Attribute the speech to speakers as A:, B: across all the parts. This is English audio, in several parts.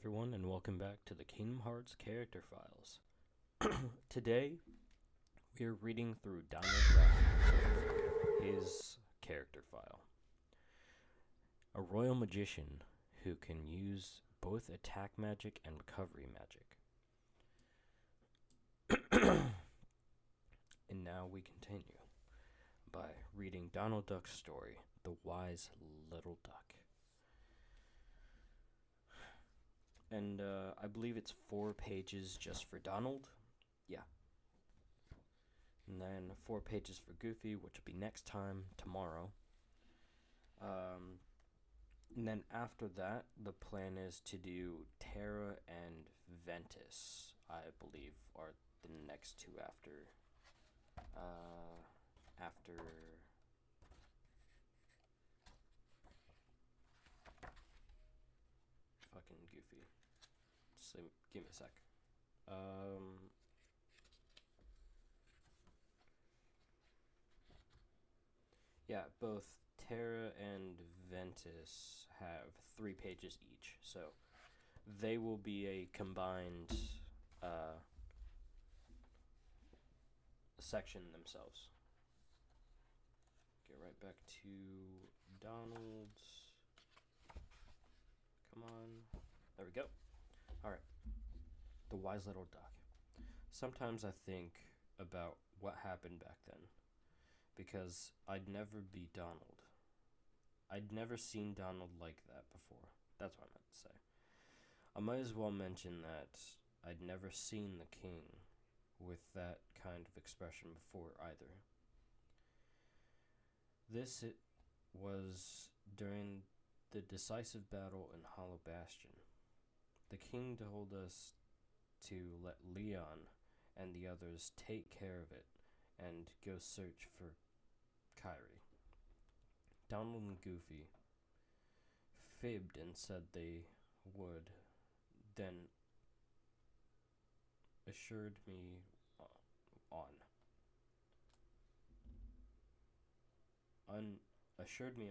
A: everyone, and welcome back to the Kingdom Hearts Character Files. Today, we are reading through Donald Duck, his character file. A royal magician who can use both attack magic and recovery magic. And now we continue by reading Donald Duck's story, The Wise Little Duck. And I believe it's 4 pages just for Donald. Yeah. And then 4 pages for Goofy, which will be next time, tomorrow. And then after that, the plan is to do Terra and Ventus, I believe, are the next 2 after fucking Goofy. Just give me a sec. Yeah, both Terra and Ventus have 3 pages each, so they will be a combined section themselves. Get right back to Donald's. Come on. There we go. Alright. The Wise Little Duck. Sometimes I think about what happened back then, because I'd never be Donald. I'd never seen Donald like that before. That's what I meant to say. I might as well mention that I'd never seen the king with that kind of expression before either. It was during the decisive battle in Hollow Bastion. The king told us to let Leon and the others take care of it and go search for Kyrie. Donald and Goofy fibbed and said they would, then assured me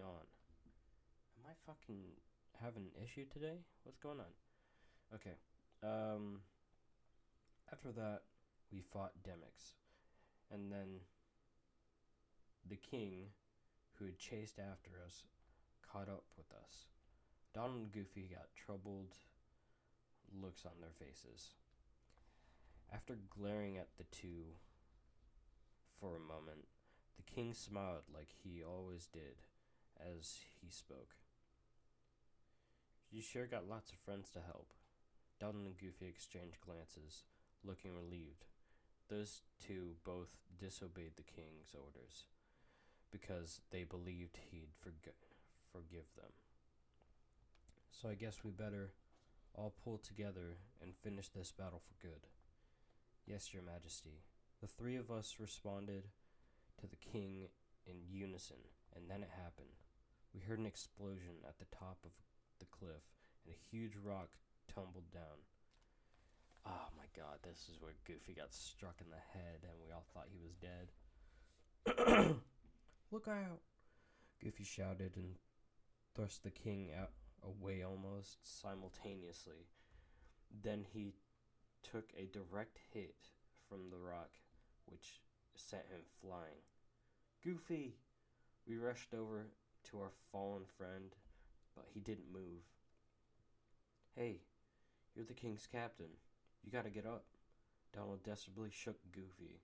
A: on. Am I fucking having an issue today? What's going on? Okay. After that, we fought Demix, and then the king, who had chased after us, caught up with us. Donald and Goofy got troubled looks on their faces. After glaring at the two for a moment, the king smiled like he always did as he spoke. You sure got lots of friends to help. Donald and Goofy exchanged glances, looking relieved. Those two both disobeyed the king's orders because they believed he'd forgive them. So I guess we better all pull together and finish this battle for good. Yes, your majesty. The 3 of us responded to the king in unison, and then it happened. We heard an explosion at the top of the cliff, and a huge rock tumbled down. Oh my god, this is where Goofy got struck in the head, and we all thought he was dead. Look out! Goofy shouted and thrust the king away almost simultaneously. Then he took a direct hit from the rock, which sent him flying. Goofy! We rushed over to our fallen friend, but he didn't move. Hey, you're the king's captain. You gotta get up. Donald desperately shook Goofy,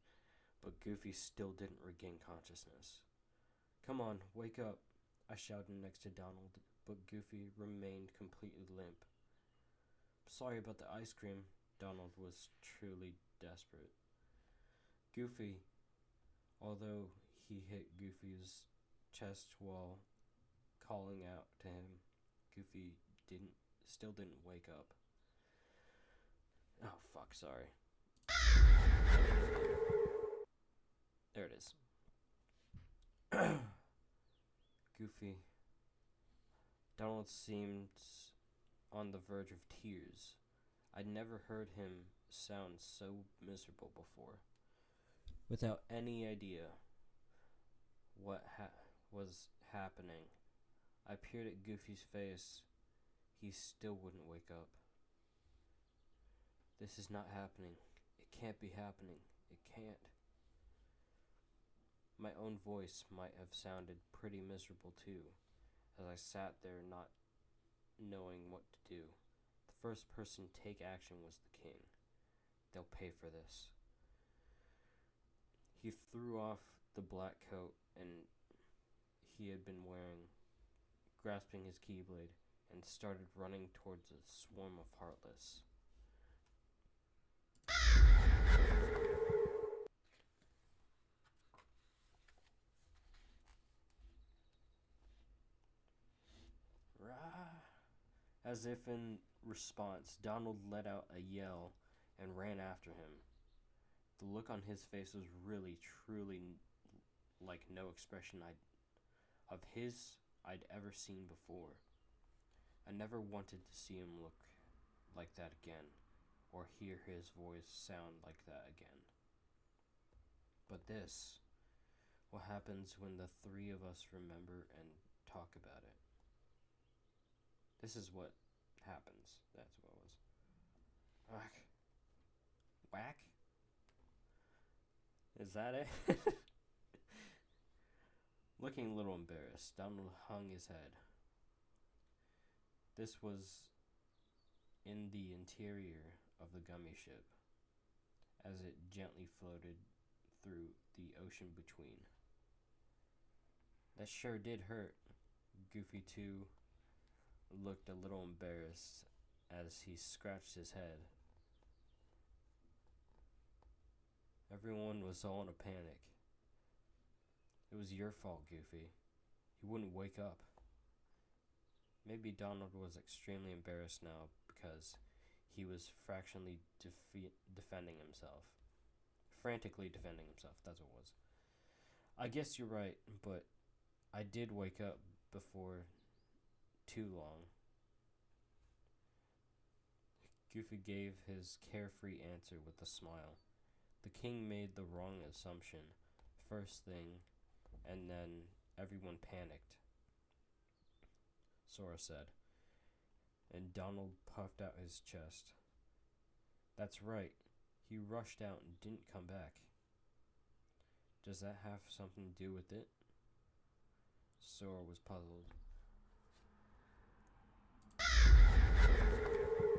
A: but Goofy still didn't regain consciousness. Come on, wake up, I shouted next to Donald, but Goofy remained completely limp. Sorry about the ice cream. Donald was truly desperate. Goofy, although he hit Goofy's chest while calling out to him, Goofy still didn't wake up. Oh fuck, sorry. There it is. Goofy. Donald seemed on the verge of tears. I'd never heard him sound so miserable before. Without any idea what was happening, I peered at Goofy's face. He still wouldn't wake up. This is not happening. It can't be happening. It can't. My own voice might have sounded pretty miserable too, as I sat there not knowing what to do. The first person to take action was the king. They'll pay for this. He threw off the black coat and he had been wearing, grasping his keyblade, and started running towards a swarm of Heartless. As if in response, Donald let out a yell and ran after him. The look on his face was really, truly like no expression I'd ever seen before. I never wanted to see him look like that again, or hear his voice sound like that again. But this, what happens when the three of us remember and talk about it? This is what happens. That's what it was. Whack. Whack? Is that it? Looking a little embarrassed, Donald hung his head. This was in the interior of the gummy ship, as it gently floated through the ocean between. That sure did hurt. Goofy, too, looked a little embarrassed as he scratched his head. Everyone was all in a panic. It was your fault, Goofy. You wouldn't wake up. Maybe Donald was extremely embarrassed now because he was fractionally defending himself. Frantically defending himself, that's what it was. I guess you're right, but I did wake up before too long. Goofy gave his carefree answer with a smile. The king made the wrong assumption first thing, and then everyone panicked, Sora said, and Donald puffed out his chest. That's right, he rushed out and didn't come back. Does that have something to do with it? Sora was puzzled.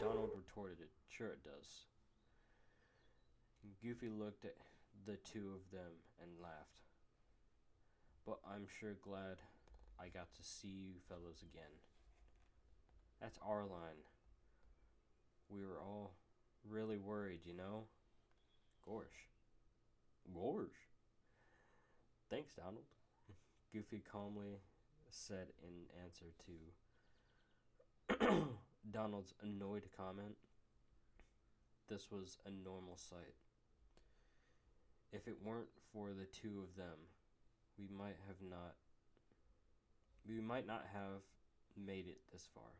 A: Donald retorted it. Sure it does. Goofy looked at the two of them and laughed. But I'm sure glad I got to see you fellows again. That's our line. We were all really worried, you know? Gorsh. Thanks, Donald. Goofy calmly said in answer to Donald's annoyed comment. This was a normal sight. If it weren't for the two of them, we might not have made it this far.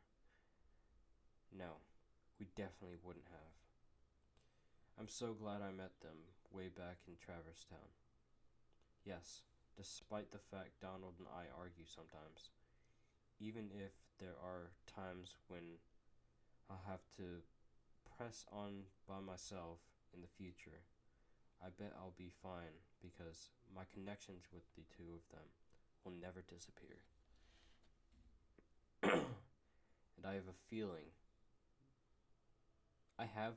A: No, we definitely wouldn't have. I'm so glad I met them way back in Traverse Town. Yes, despite the fact Donald and I argue sometimes, even if there are times when I'll have to press on by myself in the future, I bet I'll be fine because my connections with the two of them will never disappear. And I have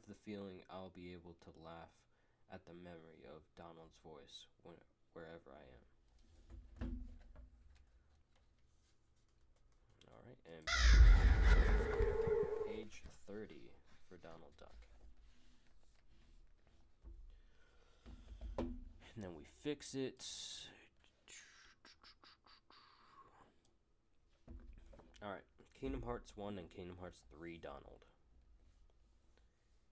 A: the feeling I'll be able to laugh at the memory of Donald's voice wherever I am. Alright, and page 30 for Donald Duck. And then we fix it. Alright, Kingdom Hearts 1 and Kingdom Hearts 3 Donald.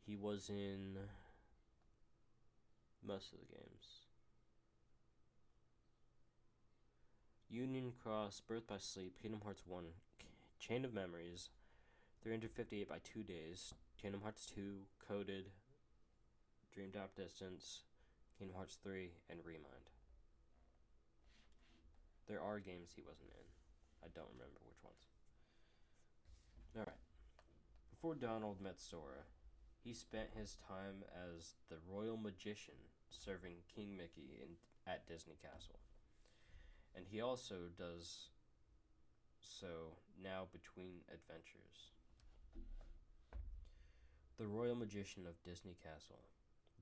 A: He was in most of the games. Union Cross, Birth by Sleep, Kingdom Hearts 1, Chain of Memories, 358 by 2 Days, Kingdom Hearts 2, Coded, Dream Drop Distance, Kingdom Hearts 3, and Remind. There are games he wasn't in. I don't remember which ones. Alright. Before Donald met Sora, He spent his time as the royal magician serving King Mickey at Disney Castle. And he also does so now between adventures. The royal magician of Disney Castle,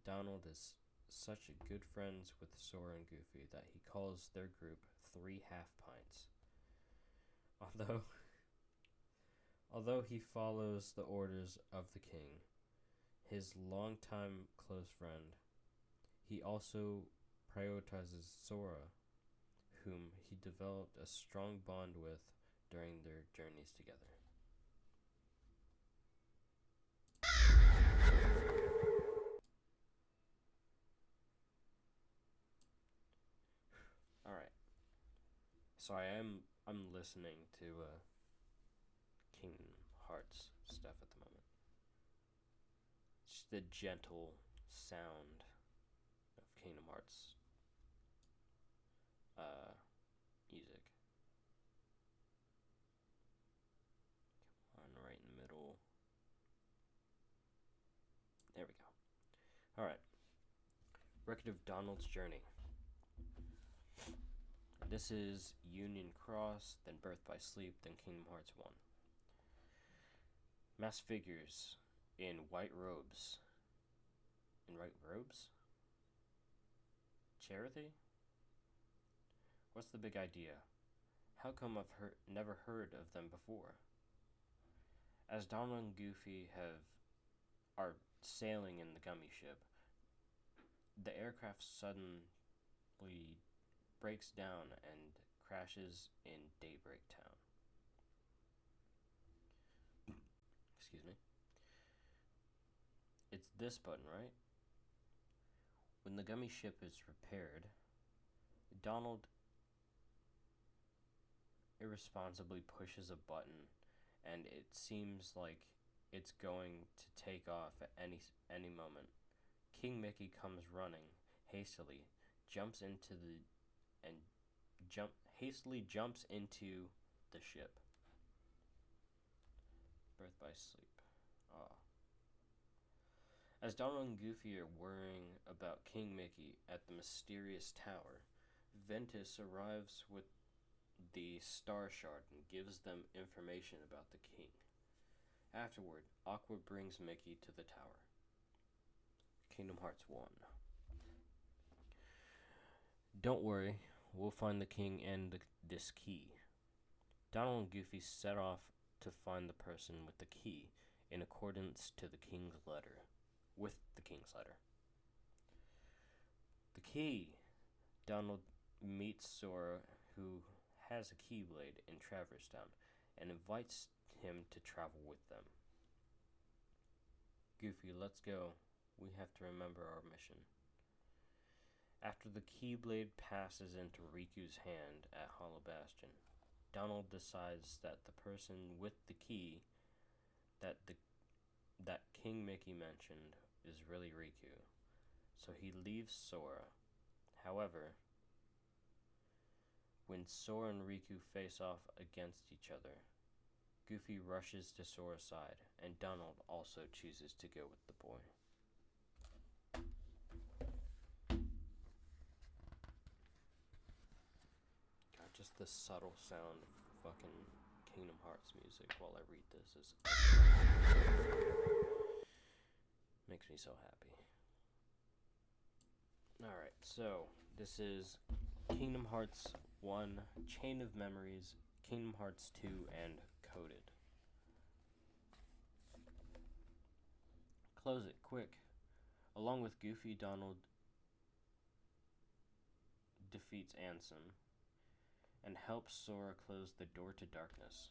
A: Donald is such a good friends with Sora and Goofy that he calls their group 3 half pints. Although he follows the orders of the king, his longtime close friend, he also prioritizes Sora, whom he developed a strong bond with during their journeys together. All right. So I'm listening to Kingdom Hearts stuff at the moment. Just the gentle sound of Kingdom Hearts music. Come on, right in the middle. There we go. Alright. Record of Donald's journey. This is Union Cross, then Birth by Sleep, then Kingdom Hearts 1. Masked figures in white robes. In white robes? Charity? What's the big idea? How come I've never heard of them before? As Donald and Goofy are sailing in the gummy ship, the aircraft suddenly breaks down and crashes in Daybreak Town. Excuse me. It's this button, right? When the gummy ship is repaired, Donald irresponsibly pushes a button, and it seems like it's going to take off at any moment. King Mickey comes running hastily, hastily jumps into the ship. Birth by Sleep. As Donald and Goofy are worrying about King Mickey at the mysterious tower, Ventus arrives with the Star Shard and gives them information about the king. Afterward, Aqua brings Mickey to the tower. Kingdom Hearts 1. Don't worry, we'll find the king and this key. Donald and Goofy set off to find the person with the key in accordance to the king's letter. With the king's letter. The key. Donald meets Sora, who has a Keyblade in Traverse Town, and invites him to travel with them. Goofy, let's go. We have to remember our mission. After the Keyblade passes into Riku's hand at Hollow Bastion, Donald decides that the person with the key that King Mickey mentioned is really Riku, so he leaves Sora. However, when Sora and Riku face off against each other, Goofy rushes to Sora's side, and Donald also chooses to go with the boy. God, just the subtle sound of fucking Kingdom Hearts music while I read this is makes me so happy. Alright, so this is Kingdom Hearts 1, Chain of Memories, Kingdom Hearts 2, and Coded. Close it, quick. Along with Goofy, Donald defeats Ansem and helps Sora close the door to darkness.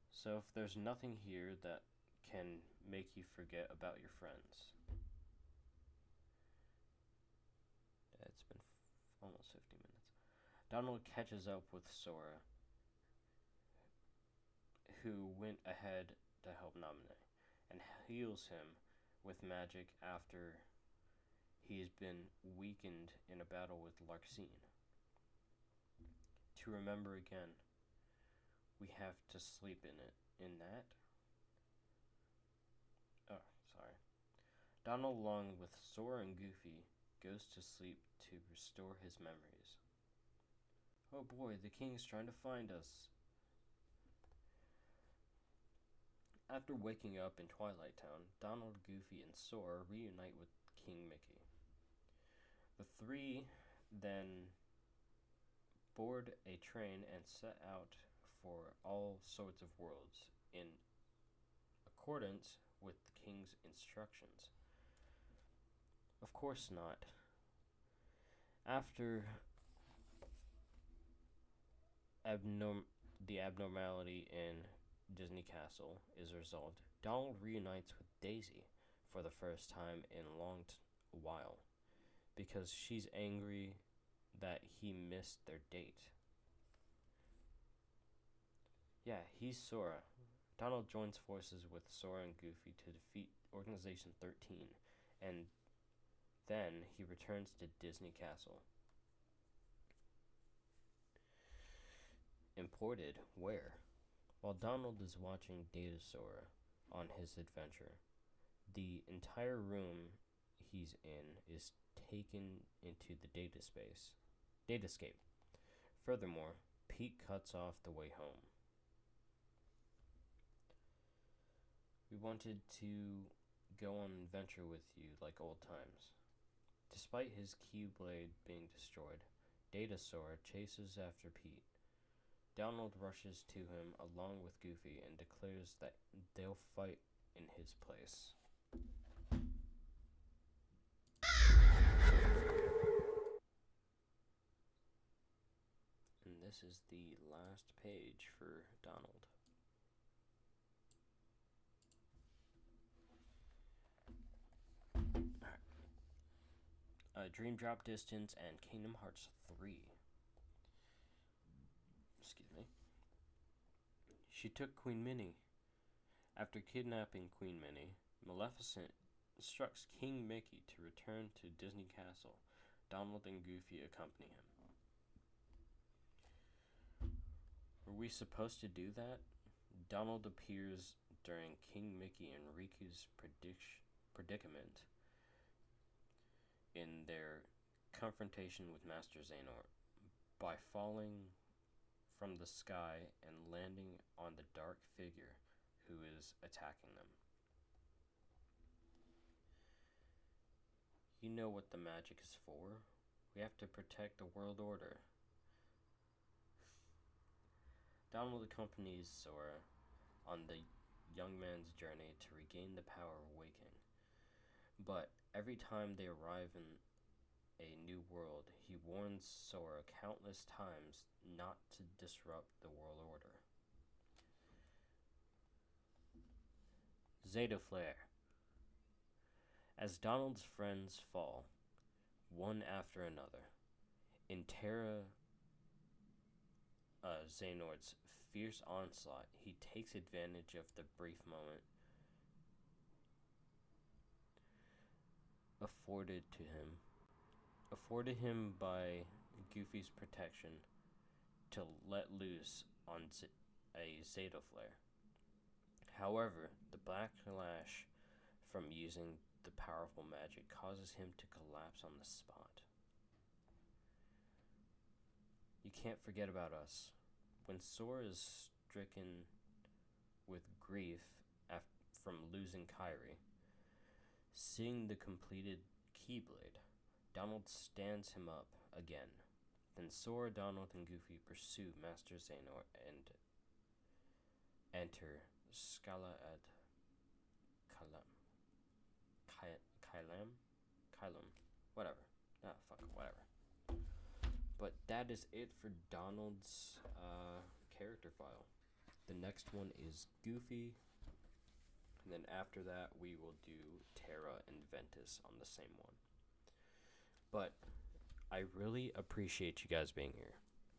A: So if there's nothing here that can make you forget about your friends. It's been almost 50 minutes. Donald catches up with Sora, who went ahead to help Naminé, and heals him with magic after he's been weakened in a battle with Larxene. To remember again, we have to sleep in that. Sorry. Donald, along with Sora and Goofy, goes to sleep to restore his memories. Oh boy, the king is trying to find us. After waking up in Twilight Town, Donald, Goofy, and Sora reunite with King Mickey. The three then board a train and set out for all sorts of worlds in accordance with the king's instructions. Of course not. After the abnormality in Disney Castle is resolved, Donald reunites with Daisy for the first time in a long while because she's angry that he missed their date. Yeah, he's Sora. Donald joins forces with Sora and Goofy to defeat Organization 13, and then he returns to Disney Castle. Imported where? While Donald is watching Datasaur on his adventure, the entire room he's in is taken into the datascape. Furthermore, Pete cuts off the way home. We wanted to go on an adventure with you like old times. Despite his Keyblade being destroyed, Datasaur chases after Pete. Donald rushes to him along with Goofy and declares that they'll fight in his place. And this is the last page for Donald. Dream Drop Distance and Kingdom Hearts 3. Excuse me. She took Queen Minnie. After kidnapping Queen Minnie, Maleficent instructs King Mickey to return to Disney Castle. Donald and Goofy accompany him. Were we supposed to do that? Donald appears during King Mickey and Riku's predicament in their confrontation with Master Xehanort by falling from the sky and landing on the dark figure who is attacking them. You know what the magic is for. We have to protect the world order. Donald accompanies Sora on the young man's journey to regain the power of waking. But every time they arrive in a new world, he warns Sora countless times not to disrupt the world order. Zeta Flare. As Donald's friends fall, one after another, in Terra Xehanort's fierce onslaught, he takes advantage of the brief moment afforded him by Goofy's protection to let loose on a Zeta Flare. However, the backlash from using the powerful magic causes him to collapse on the spot. You can't forget about us. When Sora is stricken with grief from losing Kairi, seeing the completed Keyblade, Donald stands him up again. Then Sora, Donald, and Goofy pursue Master Xehanort and enter Scala ad Kylum, whatever. Whatever. But that is it for Donald's character file. The next one is Goofy, and then after that we will do Terra and Ventus on the same one. But I really appreciate you guys being here.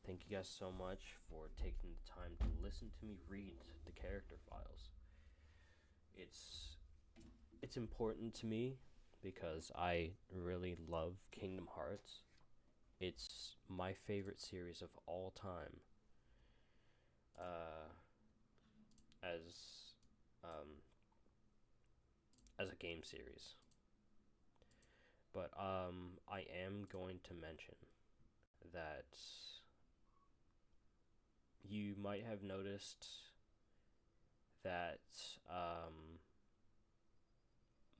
A: Thank you guys so much for taking the time to listen to me read the character files. It's important to me because I really love Kingdom Hearts. It's my favorite series of all time. As as a game series. But I am going to mention that you might have noticed that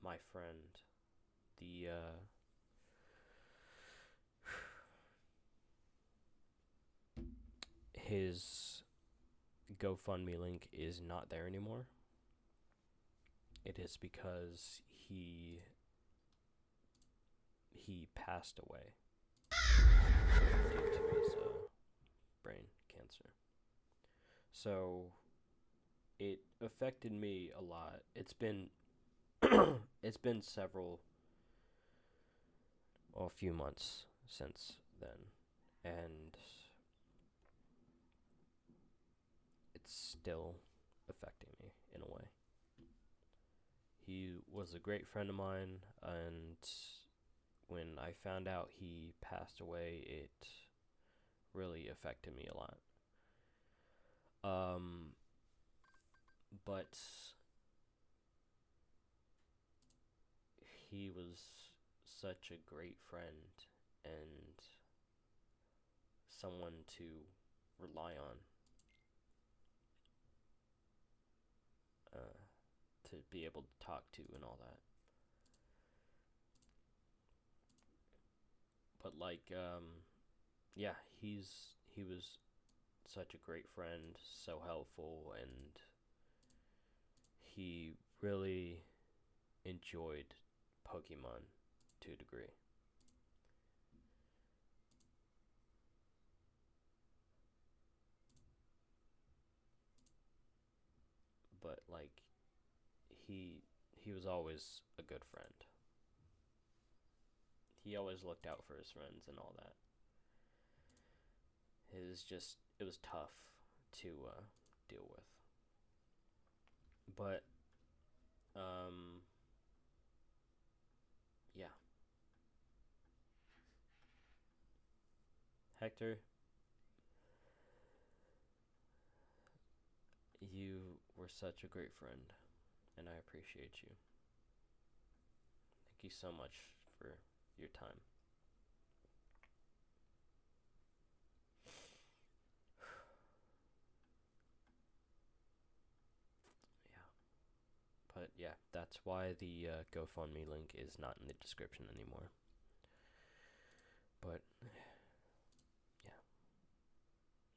A: my friend, the his GoFundMe link is not there anymore. It is because he passed away due to his brain cancer. So it affected me a lot. It's been it's been a few months since then, and it's still affecting me in a way. He was a great friend of mine, and when I found out he passed away, it really affected me a lot. But he was such a great friend and someone to rely on, to be able to talk to and all that. But yeah, he was such a great friend, so helpful, and he really enjoyed Pokemon to a degree. But he was always a good friend. He always looked out for his friends and all that. It was tough to deal with. But yeah, Hector, you were such a great friend, and I appreciate you. Thank you so much for your time. Yeah, but yeah, that's why the GoFundMe link is not in the description anymore. But yeah,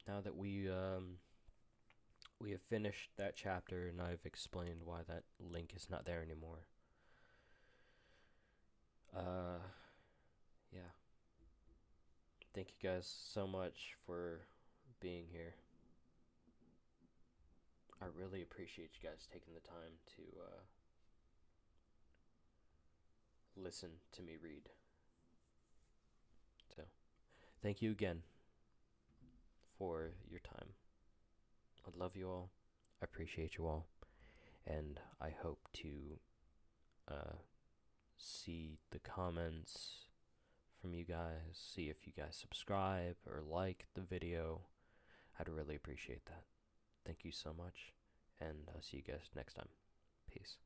A: now that we have finished that chapter and I've explained why that link is not there anymore. Yeah. Thank you guys so much for being here. I really appreciate you guys taking the time to listen to me read. So, thank you again for your time. I love you all. I appreciate you all. And I hope to see the comments from you guys, see if you guys subscribe or like the video. I'd really appreciate that. Thank you so much, and I'll see you guys next time. Peace.